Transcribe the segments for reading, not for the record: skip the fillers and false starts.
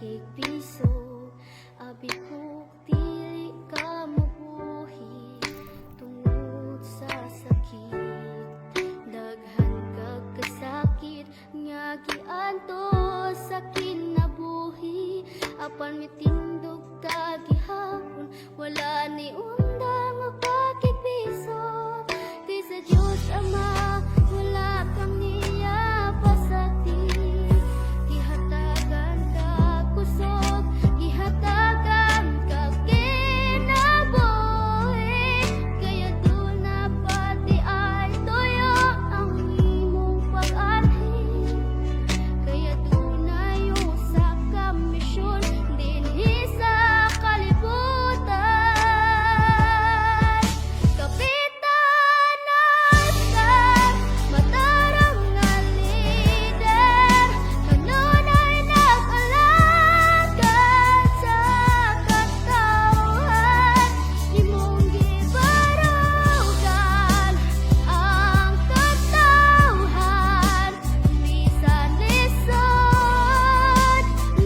kikpiso, abi ko dili ka mabuhi tungod sa sakit. Daghan kag kasakit nga giadto sa kinabuhi, apan mitindog ka gihapon, wala ni undang o pakikpiso. Kay sa Diyos Ama wala kang niya pasakti, gihatagan ka kusog, gihatagan ka kinabuhi. Kaya doon na pati ay tuyo ang imong pag-anhin, kaya doon na yung sa kamisyon dinhi sa kalibutan. Kapitan Oscar, matarang nga lider, kanunay nag-alagad sa katawhan. Imong gibarugan ang katawhan, bisan lisod,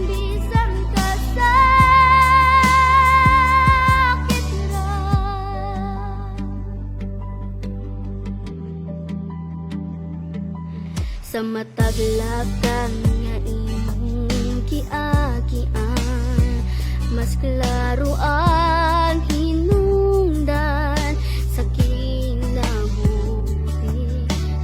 bisan kasakit ra. Sa mataglakan nga imong giagian, mas klaro ang hinungdan sa kinabuhi.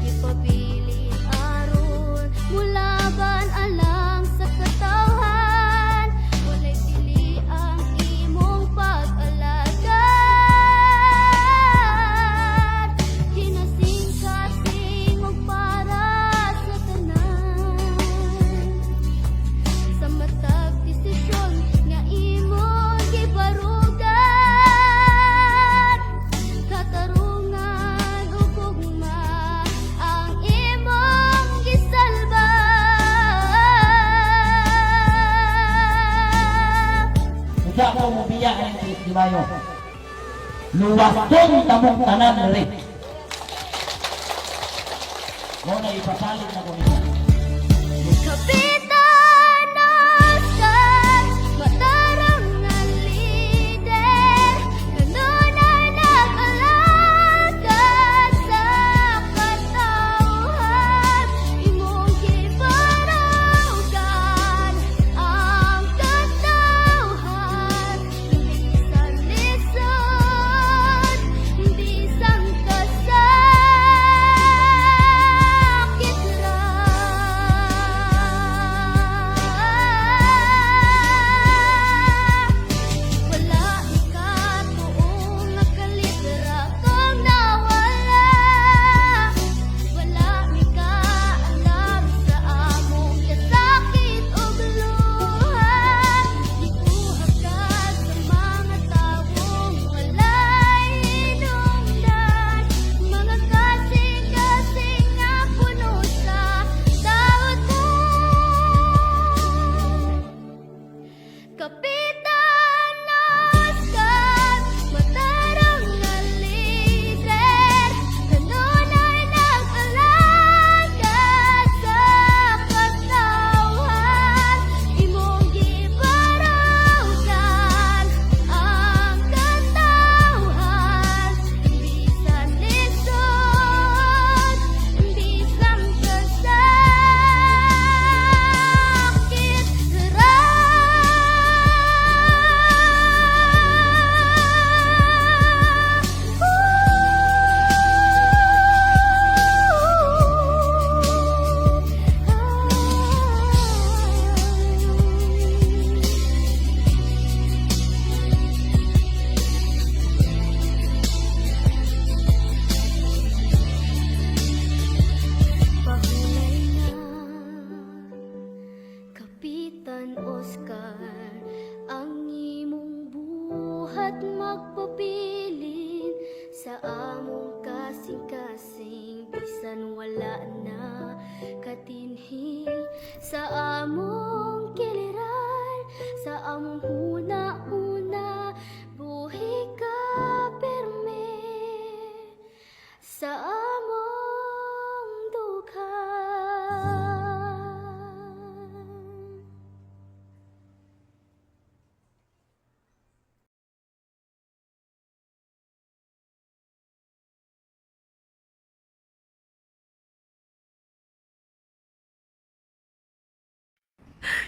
Ipabilin aron mulaban alang sa katawhan, walay pili ang imong pag-alagad. Kinasing-kasing og para sa tanan, sa matag desisyon nga imong gibarugan. Katarungan ug gugma ang imong gisalba. Usa ko mo biya ang di bayo. Luwaston tamong tanan diri. Mo na ipasalig na ko nila. Kapitan Oscar, matarang nga lider, kanunay nag-alagad sa katawhan. Imong gibarugan ang katawhan, bisan lisod, bisan kasakit ra. Wala ikatuong nakalitra kung nawala, wala mikaalam sa among kasakit ug luha. Gikuha ka sa mga tawong walay hinungdan, mga kasing-kasing nga puno sa tawatan. Kapitan Oscar, matarang nga lider, kanunay nag-alagad sa katawhan. Imong gibarugan ang katawhan, bisan lisod, bisan kasakit ra. Pahulay na, Kapitan Oscar, ang imong buhat magpabilin sa among kasing-kasing, bisan wala na katinhi sa among kiliran, sa among huna-huna, buhi ka perme sa among dughan.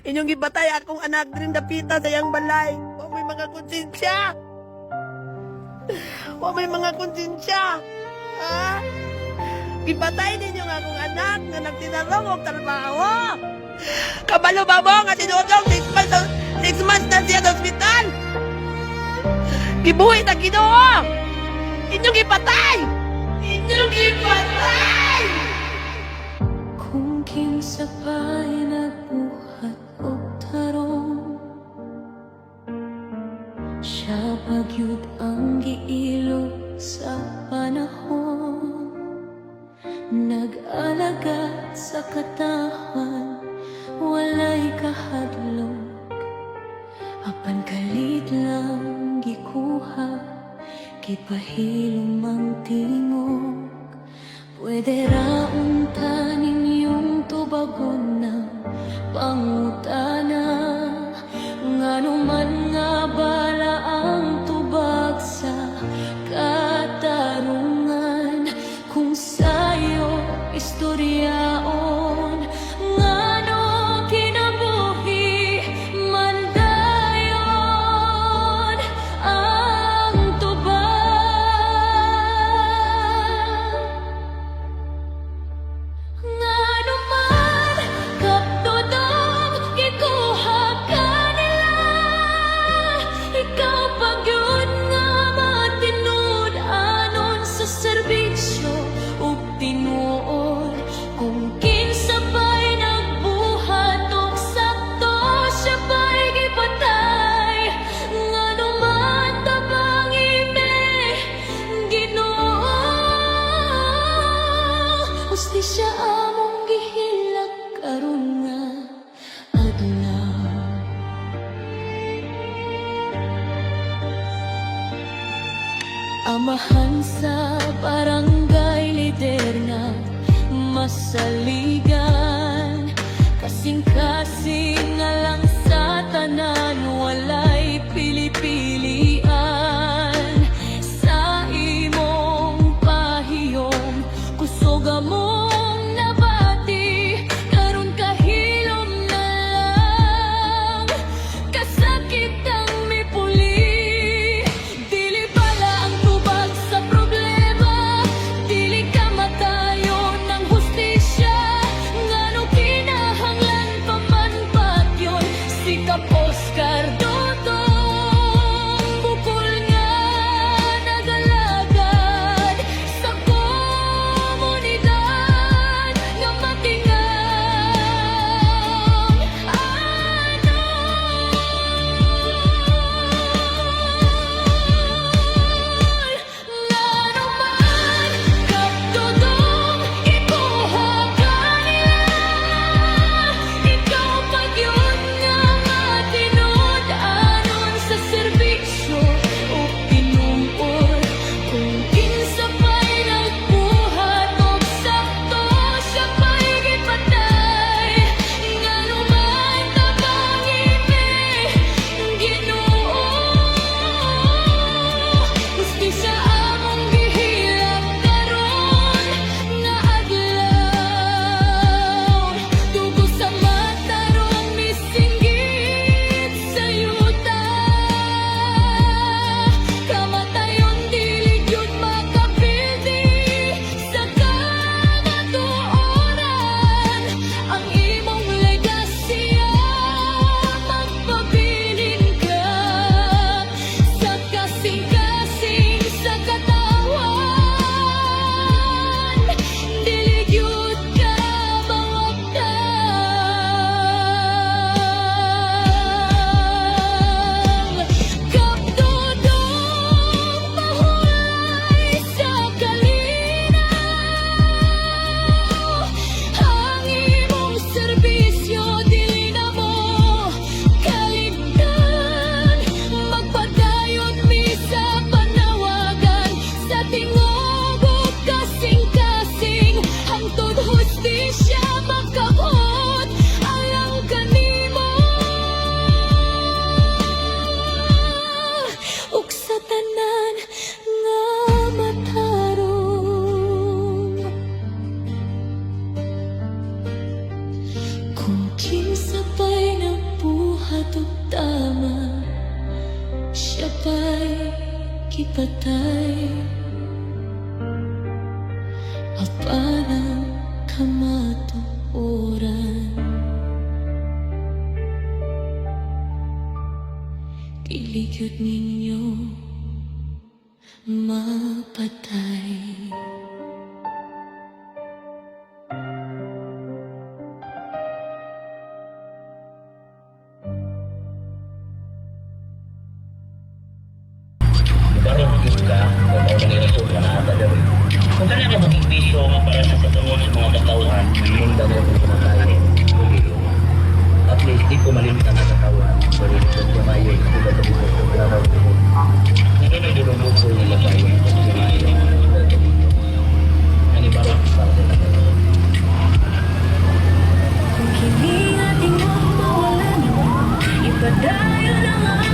Inyong gibatay akong anak din dapita sa iyang balay. Wa may mga konsensya. Wa may mga konsensya. Ha? Gibatay ninyo nga akong anak nga nagtinarong og trabaho. Kabalo ba mo nga sinudong 6 months na siya sa ospital? Gibuhi na Ginoo. Inyong gipatay. Inyong gipatay. Kung kinsa pa'y nagbuhat og tarong, siya pagyud ang giilog sa panahon. Nag-alaga sa katawan, walay kahadlok. Apan kalit lang gikuha, kipahilom ang tingog. Pwede ra unta ninyong tubagon ng pangutana. Ngano man nga bala ang tubag sa katarungan. Kung sayo istoryaon, ngano kinabuhi man dayon ang tubag. Ngano man kaptudong gikuha ka nila, ikaw pagyud nga matinud anon sa serbisyo ug tinuod. Kung kinsa pa'y nagbuhat og sakto, siya pa'y gipatay. Ngano man tabang ime Ginoo, hustisya among gihilak karon nga adlaw. Amahan sa barangay lider nga masaligan, kasing-kasing nga lang sa tanan, walay pili-pilian. Sa imong pahiyom, kusog among nabati, karon kahilom na lang, kasakit ang mipuli. Dili pala ang tubag sa problema, dili ka matayo ng hustisya. Nga kipatay Apanang kamatuoran Kiligyot ninyo mapatay Baru maging ka, kung ako nangingisod ka na ata daw. Kung kanya ka maging bisyo nga para sa katungon sa mga katauhan, yung dali ako kumakain. At least, di ko malimit ang katawan. Pero ito sa mayo, ito ba ito sa klaraw ko. Ito na durumog ko nila kayo. Sa mayo, nanibarak sa akin na kayo. Kung kiling ating mawalan Ipadayo lang ang